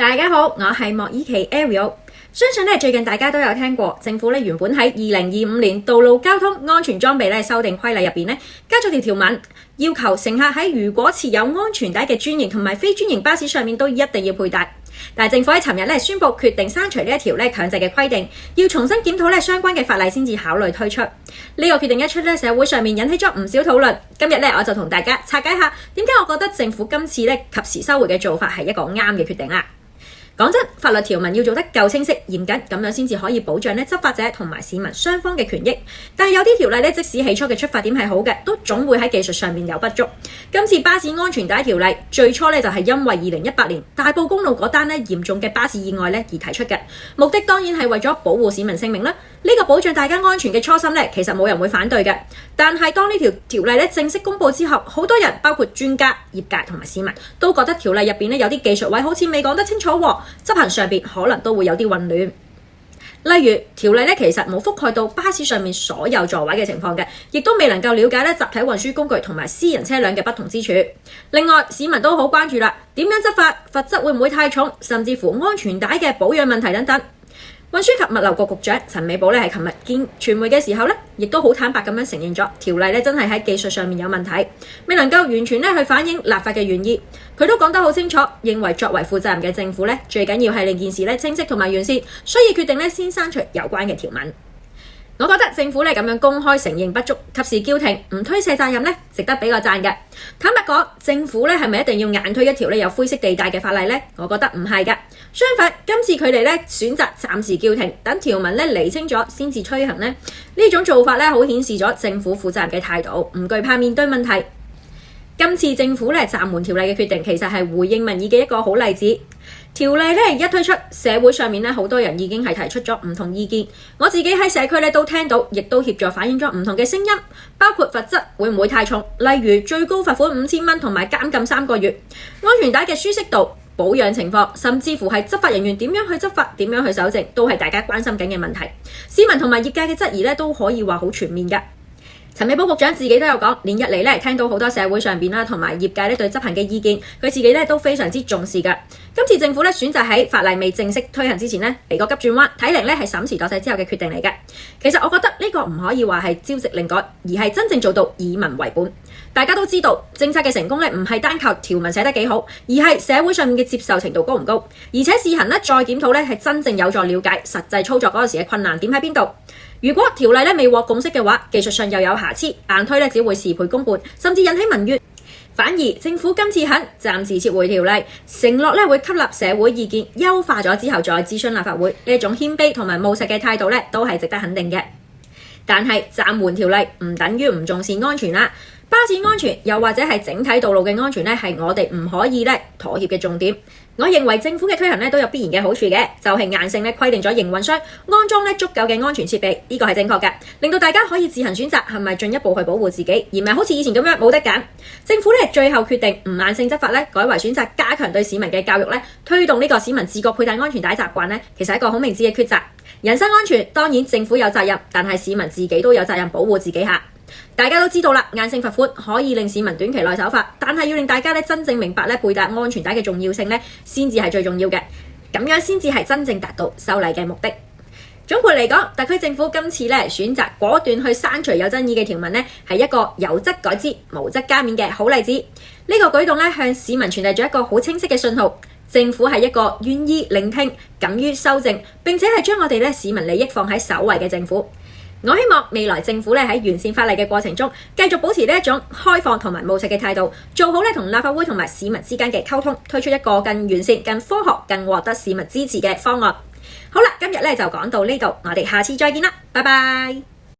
大家好，我係莫依琪 Ariel。相信最近大家都有聽過，政府原本喺2025年道路交通安全裝備修訂規例入邊加咗條條文，要求乘客喺如果持有安全帶嘅專營同埋非專營巴士上面都一定要佩戴。但係政府喺尋日宣布決定刪除呢一條強制嘅規定，要重新檢討相關嘅法例先至考慮推出。呢個決定一出社會上面引起咗唔少討論。今日我就同大家拆解下點解我覺得政府今次及時收回嘅做法係一個啱嘅決定啦。講真，法律條文要做得夠清晰、嚴謹，咁樣先至可以保障執法者同埋市民雙方嘅權益。但係有啲條例即使起初嘅出發點係好嘅，都總會喺技術上面有不足。今次巴士安全帶條例最初就係因為2018年大埔公路嗰單嚴重嘅巴士意外而提出嘅，目的當然係為咗保護市民性命啦。呢個保障大家安全嘅初心其實冇人會反對嘅。但係當呢條條例正式公布之後，好多人包括專家、業界同埋市民都覺得條例入邊有啲技術位好似未講得清楚喎。執行上邊可能都會有啲混亂，例如條例其實冇覆蓋到巴士上面所有座位嘅情況嘅，亦都未能夠了解集體運輸工具同埋私人車輛嘅不同之處。另外，市民都好關注啦，點樣執法，罰則會唔會太重，甚至乎安全帶嘅保養問題等等。運輸及物流局局長陳美寶係琴日見傳媒嘅時候亦都好坦白咁樣承認咗條例真係喺技術上面有問題，未能夠完全去反映立法嘅原意。佢都講得好清楚，認為作為負責任嘅政府最緊要係令件事清晰同埋完善，所以決定先刪除有關嘅條文。我覺得政府咁樣公開承認不足，及時叫停，唔推卸責任值得俾個讚嘅。坦白講，政府係咪一定要硬推一條有灰色地帶嘅法例呢？我覺得唔係㗎。相反，今次佢哋選擇暫時叫停，等條文釐清咗先至推行呢種做法好顯示咗政府負責任嘅態度，唔懼怕面對問題。今次政府暫緩條例嘅決定，其實係回應民意嘅一個好例子。條例一推出，社會上面好多人已經係提出咗唔同意見。我自己喺社區都聽到，亦都協助反映咗唔同嘅聲音，包括罰則會唔會太重，例如最高罰款5000蚊同埋監禁3個月，安全帶嘅舒適度、保養情況，甚至乎係執法人員點樣去執法、點樣去搜證，都係大家關心緊嘅問題。市民同埋業界嘅質疑都可以話好全面㗎。陳美寶局長自己都有講，連日嚟聽到好多社會上邊同埋業界對執行嘅意見，佢自己都非常之重視㗎。今次政府選擇喺法例未正式推行之前嚟個急轉彎，睇嚟係審時度勢之後嘅決定嚟嘅。其實我覺得呢個唔可以話係朝夕令改，而係真正做到以民為本。大家都知道政策嘅成功唔係單靠條文寫得幾好，而係社會上面嘅接受程度高唔高，而且試行再檢討係真正有助了解實際操作嗰陣時嘅困難點喺邊度。如果條例未獲共識嘅話，技術上又有瑕疵，硬推只會事倍功半，甚至引起民怨。反而政府今次肯暫時撤回條例，承諾會吸納社會意見，優化咗之後再諮詢立法會，呢種謙卑同埋務實嘅態度都係值得肯定嘅。但係暫緩條例唔等於唔重視安全啦。巴士安全又或者係整體道路嘅安全係我哋唔可以妥協嘅重點。我認為政府嘅推行都有必然嘅好處嘅，就係硬性規定咗營運商安裝足夠嘅安全設備，呢個係正確嘅，令到大家可以自行選擇係咪進一步去保護自己，而唔係好似以前咁樣冇得揀。政府最後決定唔硬性執法改為選擇加強對市民嘅教育推動呢個市民自覺佩戴安全帶習慣其實係一個好明智嘅抉擇。人身安全當然政府有責任，但係市民自己都有責任保護自己下。大家都知道啦，硬性罰款可以令市民短期內守法，但係要令大家真正明白佩戴安全帶嘅重要性先至係最重要嘅，咁樣先至係真正達到修例嘅目的。總括嚟講，特區政府今次選擇果斷去刪除有爭議嘅條文係一個有則改之、無則加勉嘅好例子。呢個舉動向市民傳遞咗一個好清晰嘅信號，政府係一個願意聆聽、敢於修正，並且係將我哋市民利益放喺首位嘅政府。我希望未來政府喺完善法例嘅過程中，繼續保持呢一種開放同埋務實嘅態度，做好同立法會同埋市民之間嘅溝通，推出一個更完善、更科學、更獲得市民支持嘅方案。好啦，今日就講到呢度，我哋下次再見啦，拜拜。